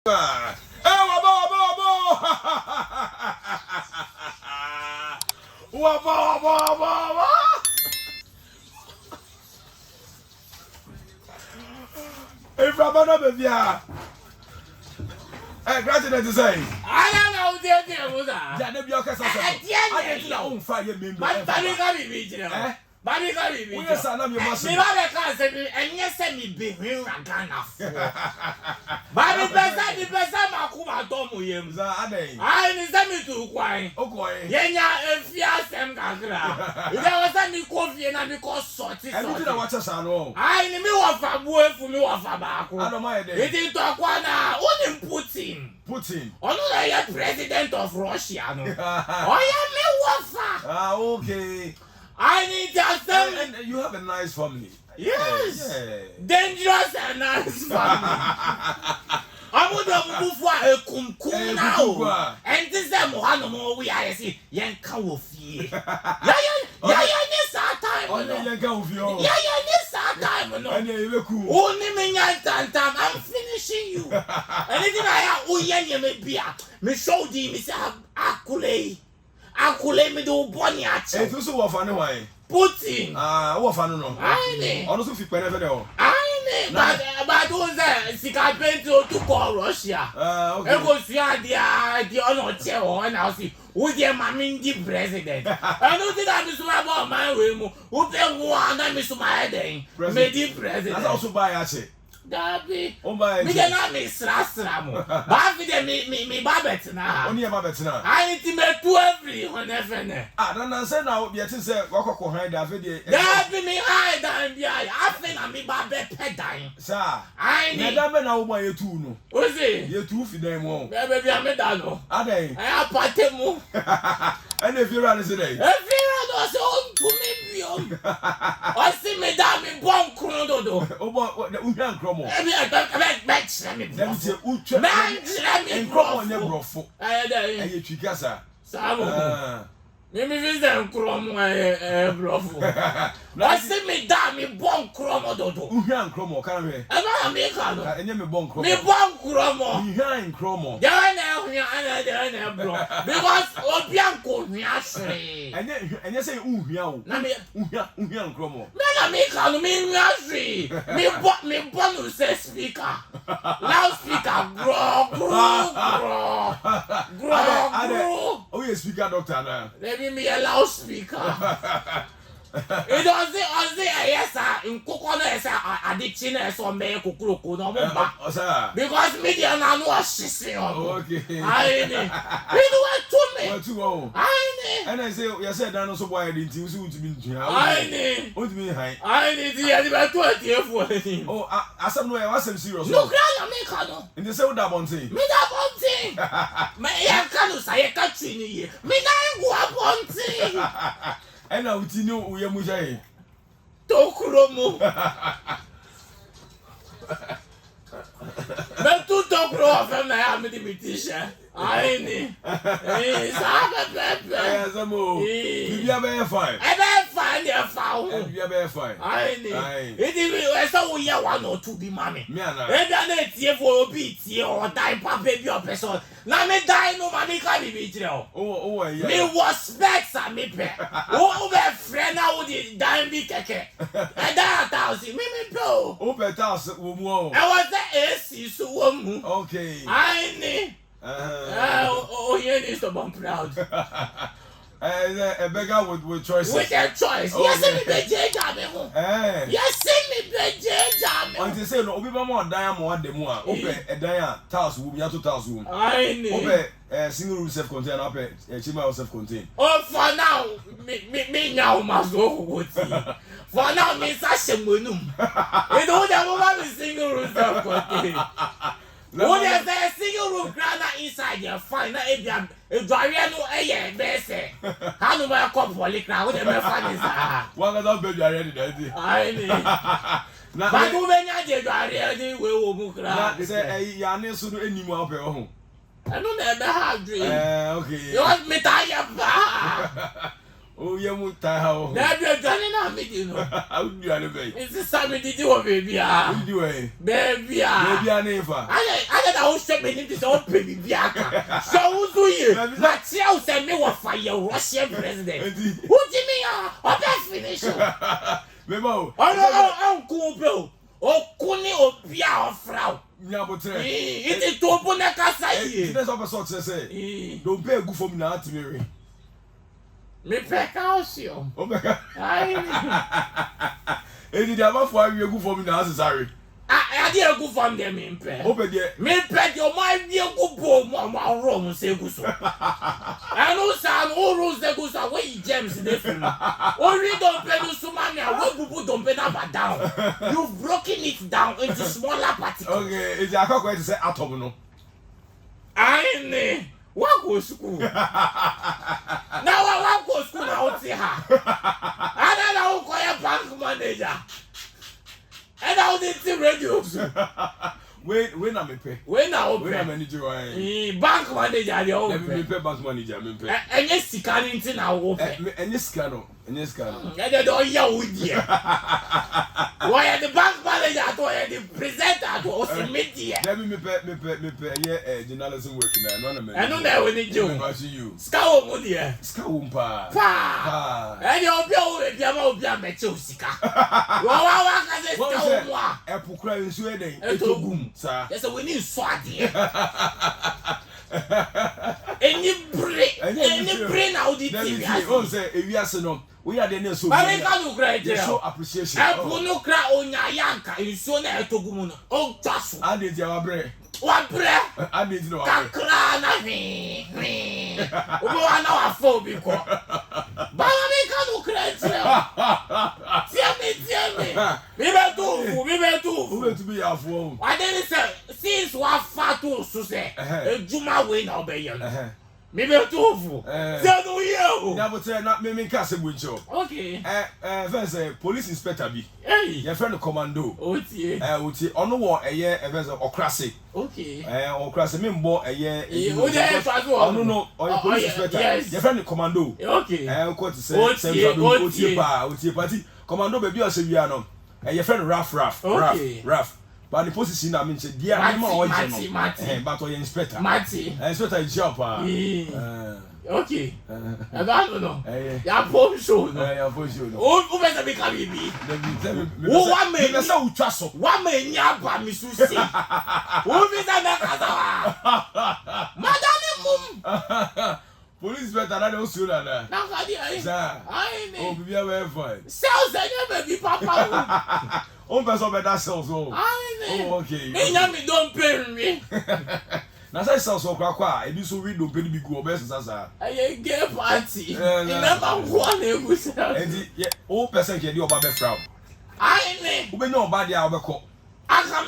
President is saying, I don't know what they're doing. Baby, we are son of your muscle. and yes, send me big ring and Ghana. Baby, the best Makuma Tomu Yams. I send me to Quine. Okay, Yenya, if you ask them, Gagra. There was any coffee and I because sorted. I didn't watch us. I know. I knew of a boy for me of a back. I don't mind. It didn't talk one only Putin. Only president of Russia. Oh, yeah, me wafa. Ah, okay. I need to tell and you have a nice family. Yes. Yeah. Dangerous and nice family. I would have moved for a kumkum now. And this is one more we are see Yanka of ye. Yeah, this time. Only Yanka of you. Yeah, this time. Only me time. I'm finishing you. Anything I have, oh, yeah, may be a me show the Miss Akule. Uncle Landlord do boni ache. E tu so wo fa ne wan? Putin. Ah, wo fa no no. Aine. Ono so fi kpenefene o. Aine. But who's that? Sika pento to call Russia. Okay. E go sia dia ono che o na si. Who the mamindi president. I don't think that is about my way mo. Who be one na me so my den. Me di president. That's also buy ache. Dabi. O buy. Me dey na me sra mo. Ba fi dey me ba betina. Oni e ba betina. I need me to every kpenefene. Ah, na say na obi eti say wakoko han da fe dey. Dabi me hide and dia. I think na me ba be pedan. Sir. I need. Na da be na wo ma yetu no. O se. Yetu fi dan mo. Be bia me da no. Adan. I apate mu. And if you run say dey. If you run so to me biom. O si me da me bon kron dodo. O bo uhwan kromo. Let me Let me say utwa. Let me kromo nye brofo. Eh Eye twikasa. Sabo. Me visit kromo brofo. I see me da me bon kromo dodo. Uhwan kromo kan we. E ba me ka no. Enye me bon kromo. Me bon kromo. Uhwan kromo. There na bro. Because obianko hia hwe. Enye say uhwan o. Na me uhwan kromo. Me na me ka no me hia hwe. Me bon no say speaker. Loudspeaker gro. Oh, you speaker doctor na. Let me a loudspeaker. It does yes sir in kokona yes addiction so me kukuruku no mo ba. Because media na no asisi on. Okay. I need. We do it to me. What to go? I need. And I say you said that no so boy didn't you so to be. I need. What do you mean high? I need the to it for him. Oh, asam no was some serious. No grana me ka no. And they say what abonten. Me da abonten. Me ya ka no say ka twini ye. Me na go abonten. And now we know we are Mujay. Tokromo. But to Tokro from the Amity. I need. Yes, I'm more. You are very fine. I very fine, you're foul. You are very fine. I need. It is so we are 1 or 2 be mammy. Miana. And then it's for a beat or die, baby, your person. Now me die no mammy can be beat. Oh, yeah. Me was specs at me pet. Oh, my friend, I would die be keke. And that 1,000, me go. Oh, but that's I was the AC, so okay. I need. Oh, here is the bump proud. A beggar with choices. With their choice. Yes, me be jam. Yes, me be jam. On to say no, obi more diamond de more. Open a dia task will be out to task room. I need. Open a single room self contained, open a chamber self contained. Oh, for now, me now must go with for now, me such a munum. You know that woman is single room self contained. What is a single room grana inside your fine? If you drive no air, best. How do I come for the crowd? One of those baby already, daddy. I need. But when I did, I really will move around. Say, a yarn soon any more of your home. I don't ever have dream. Okay. You want me tired? Oh, you won't tie how. That you're done in a meeting. How do you know? It's something to do, baby. What do you do? Baby, I never. I don't know shit me this old baby. So who do you? Mathieu send me what for your Russian president. Who do you mean? I'll finish. Memo. Oh, Uncle Bill. Oh, Kuni or Pia Frau. It is to open a casa. That's what I saw to say. Don't pay a good for me now to marry. Me precaution. Oh my God. I did have for you good for me now, sorry. I did go from them in pay. Open there. Me pet your mind, dear good boy, Mamma Rome, say good so. I know some all rules that goes away, James, different. Only don't pay you so many, what people don't pay up down. You've broken it down into smaller particles. Okay, it's a cock to say atom. I know. What go school? Now I go school out here. I don't know who a bank manager. And I did radio. When I'm a pay. When I manager, bank manager, the old bank manager, and yes, he can't into now open. And this canoe, and this canoe. And I don't hear with you. Why the bank manager to the presenter to media? Let me pay journalism working there. I don't know when they do. You. Scout money. Scoumpa. Pa. And you'll be over Piamo Piamachosica. Wow, Apple crying Sweden. It's a boom, sir. Yes, we need swati. Any brain out the TV. If you are so, we are the next. I can't great. Show appreciation. I put no cry on Yanka in Sona to Gumun. Oh, just I did your bread. What bread? I need to know. Cacrana me. Oh, I know a phobic. But I can't great. Tell me. We were to be our phone. I didn't say, since what far too, so say, Juma win obey. Maybe a tofu. So you. Now, but not me castle with you. Okay. There's police inspector be. Hey. Your friend commando. Okay. On the war a year, or classic. Okay. Or classic member a year. I don't know. Or police inspector. Your friend commando. Okay. I'm going to say, party. Commando baby or Seviano. And your friend Raff. But the position I mean, dear, I'm all but or inspector. Matty. Inspector job. Okay. I don't know. Yeah, for sure. Oh, who better be coming me? Who one may not so trust. One may yapa, Miss Susie. Who is that? Madame. Police better than those sooner. Now, I know. Be aware for it. Cells, I never be papa. One person better cells. I know. Okay. Me don't pay me. Now, I saw so quack. It is so we don't pay the big go best as I gay party. Never one and all person can do about the frown. I know. Who know about the Albaco? I come